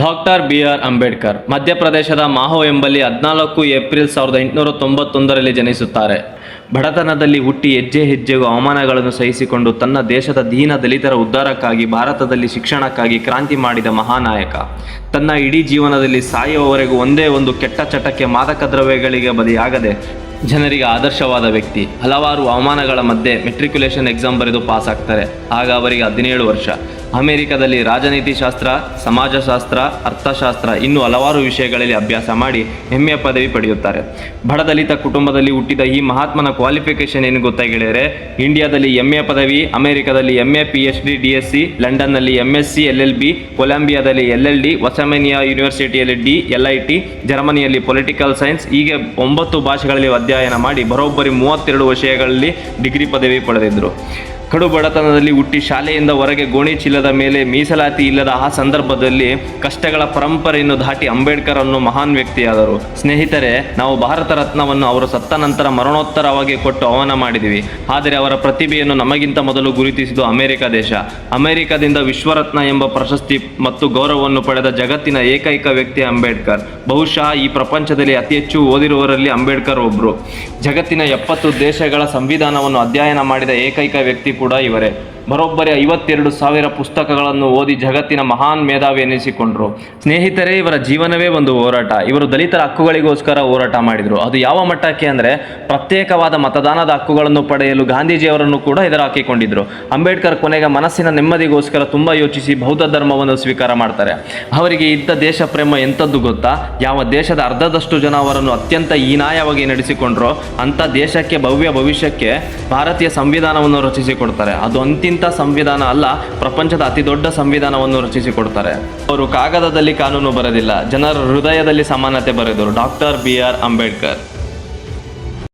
Doctor B R. Ambedkar ಮಧ್ಯಪ್ರದೇಶದ ಮಾಹೋ ಎಂಬಲ್ಲಿ 14 April 1891ರಲ್ಲಿ ಜನಿಸುತ್ತಾರೆ. ಬಡತನದಲ್ಲಿ ಹುಟ್ಟಿ ಹೆಜ್ಜೆ ಹೆಜ್ಜೆಗೂ ಅವಮಾನಗಳನ್ನು ಸಹಿಸಿಕೊಂಡು ತನ್ನ ದೇಶದ ದೀನ ದಲಿತರ ಉದ್ಧಾರಕ್ಕಾಗಿ ಭಾರತದಲ್ಲಿ ಶಿಕ್ಷಣಕ್ಕಾಗಿ ಕ್ರಾಂತಿ ಮಾಡಿದ ಮಹಾನಾಯಕ. ತನ್ನ ಇಡೀ ಜೀವನದಲ್ಲಿ ಸಾಯುವವರೆಗೂ ಒಂದೇ ಒಂದು ಕೆಟ್ಟ ಚಟಕ್ಕೆ ಮಾದಕ ದ್ರವ್ಯಗಳಿಗೆ ಬಲಿಯಾಗದೆ ಜನರಿಗೆ ಆದರ್ಶವಾದ ವ್ಯಕ್ತಿ. ಹಲವಾರು ಅವಮಾನಗಳ ಮಧ್ಯೆ ಮೆಟ್ರಿಕ್ಯುಲೇಷನ್ ಎಕ್ಸಾಮ್ ಬರೆದು ಪಾಸ್ ಆಗ್ತಾರೆ. ಆಗ ಅವರಿಗೆ 17 ವರ್ಷ. ಅಮೆರಿಕದಲ್ಲಿ ರಾಜನೀತಿ ಶಾಸ್ತ್ರ, ಸಮಾಜಶಾಸ್ತ್ರ, ಅರ್ಥಶಾಸ್ತ್ರ ಇನ್ನೂ ಹಲವಾರು ವಿಷಯಗಳಲ್ಲಿ ಅಭ್ಯಾಸ ಮಾಡಿ ಹೆಮ್ಮೆಯ ಪದವಿ ಪಡೆಯುತ್ತಾರೆ. ಬಡದಲಿತ ಕುಟುಂಬದಲ್ಲಿ ಹುಟ್ಟಿದ ಈ ಮಹಾತ್ಮನ ಕ್ವಾಲಿಫಿಕೇಶನ್ ಏನು ಗೊತ್ತಾ ಗೆಳೆಯರೆ? ಇಂಡಿಯಾದಲ್ಲಿ MA ಪದವಿ, ಅಮೆರಿಕದಲ್ಲಿ MA PhD DSc, ಲಂಡನ್ನಲ್ಲಿ MSc LLB, ಕೊಲಂಬಿಯಾದಲ್ಲಿ LLD, ವಸಮೇನಿಯಾ ಯೂನಿವರ್ಸಿಟಿಯಲ್ಲಿ DLIT, ಜರ್ಮನಿಯಲ್ಲಿ ಪೊಲಿಟಿಕಲ್ ಸೈನ್ಸ್, ಹೀಗೆ 9 ಭಾಷೆಗಳಲ್ಲಿ ಅಧ್ಯಯನ ಮಾಡಿ ಬರೋಬ್ಬರಿ 32 ವಿಷಯಗಳಲ್ಲಿ ಡಿಗ್ರಿ ಪದವಿ ಪಡೆದಿದ್ದರು. ಕಡು ಬಡತನದಲ್ಲಿ ಹುಟ್ಟಿ ಶಾಲೆಯಿಂದ ಹೊರಗೆ ಗೋಣಿ ಚೀಲದ ಮೇಲೆ ಮೀಸಲಾತಿ ಇಲ್ಲದ ಆ ಸಂದರ್ಭದಲ್ಲಿ ಕಷ್ಟಗಳ ಪರಂಪರೆಯನ್ನು ದಾಟಿ ಅಂಬೇಡ್ಕರ್ ಅನ್ನು ಮಹಾನ್ ವ್ಯಕ್ತಿಯಾದರು. ಸ್ನೇಹಿತರೆ, ನಾವು ಭಾರತ ರತ್ನವನ್ನು ಅವರು ಸತ್ತ ನಂತರ ಮರಣೋತ್ತರವಾಗಿ ಕೊಟ್ಟು ಅವಮಾನ ಮಾಡಿದ್ದೀವಿ. ಆದರೆ ಅವರ ಪ್ರತಿಭೆಯನ್ನು ನಮಗಿಂತ ಮೊದಲು ಗುರುತಿಸಿದ್ದು ಅಮೆರಿಕ ದೇಶ. ಅಮೆರಿಕದಿಂದ ವಿಶ್ವರತ್ನ ಎಂಬ ಪ್ರಶಸ್ತಿ ಮತ್ತು ಗೌರವವನ್ನು ಪಡೆದ ಜಗತ್ತಿನ ಏಕೈಕ ವ್ಯಕ್ತಿ ಅಂಬೇಡ್ಕರ್. ಬಹುಶಃ ಈ ಪ್ರಪಂಚದಲ್ಲಿ ಅತಿ ಹೆಚ್ಚು ಓದಿರುವವರಲ್ಲಿ ಅಂಬೇಡ್ಕರ್ ಒಬ್ಬರು. ಜಗತ್ತಿನ 70 ದೇಶಗಳ ಸಂವಿಧಾನವನ್ನು ಅಧ್ಯಯನ ಮಾಡಿದ ಏಕೈಕ ವ್ಯಕ್ತಿ ಕೂಡ ಇವರೇ. ಬರೋಬ್ಬರಿ 52,000 ಪುಸ್ತಕಗಳನ್ನು ಓದಿ ಜಗತ್ತಿನ ಮಹಾನ್ ಮೇಧಾವಿ ಎನಿಸಿಕೊಂಡರು. ಸ್ನೇಹಿತರೆ, ಇವರ ಜೀವನವೇ ಒಂದು ಹೋರಾಟ. ಇವರು ದಲಿತರ ಹಕ್ಕುಗಳಿಗೋಸ್ಕರ ಹೋರಾಟ ಮಾಡಿದರು. ಅದು ಯಾವ ಮಟ್ಟಕ್ಕೆ ಅಂದರೆ ಪ್ರತ್ಯೇಕವಾದ ಮತದಾನದ ಹಕ್ಕುಗಳನ್ನು ಪಡೆಯಲು ಗಾಂಧೀಜಿಯವರನ್ನು ಕೂಡ ಎದುರು ಹಾಕಿಕೊಂಡಿದ್ದರು. ಅಂಬೇಡ್ಕರ್ ಕೊನೆಗೆ ಮನಸ್ಸಿನ ನೆಮ್ಮದಿಗೋಸ್ಕರ ತುಂಬ ಯೋಚಿಸಿ ಬೌದ್ಧ ಧರ್ಮವನ್ನು ಸ್ವೀಕಾರ ಮಾಡ್ತಾರೆ. ಅವರಿಗೆ ಇದ್ದ ದೇಶ ಪ್ರೇಮ ಎಂಥದ್ದು ಗೊತ್ತಾ? ಯಾವ ದೇಶದ ಅರ್ಧದಷ್ಟು ಜನ ಅವರನ್ನು ಅತ್ಯಂತ ಹೀನಾಯವಾಗಿ ನಡೆಸಿಕೊಂಡ್ರೋ ಅಂಥ ದೇಶಕ್ಕೆ ಭವ್ಯ ಭವಿಷ್ಯಕ್ಕೆ ಭಾರತೀಯ ಸಂವಿಧಾನವನ್ನು ರಚಿಸಿಕೊಡ್ತಾರೆ. ಅದು ಅಂತಿಂತ ಸಂವಿಧಾನ ಅಲ್ಲ, ಪ್ರಪಂಚದ ಅತಿ ದೊಡ್ಡ ಸಂವಿಧಾನವನ್ನು ರಚಿಸಿಕೊಡ್ತಾರೆ. ಅವರು ಕಾಗದದಲ್ಲಿ ಕಾನೂನು ಬರೆದಿಲ್ಲ, ಜನರ ಹೃದಯದಲ್ಲಿ ಸಮಾನತೆ ಬರೆದರು. Doctor B R. ಅಂಬೇಡ್ಕರ್.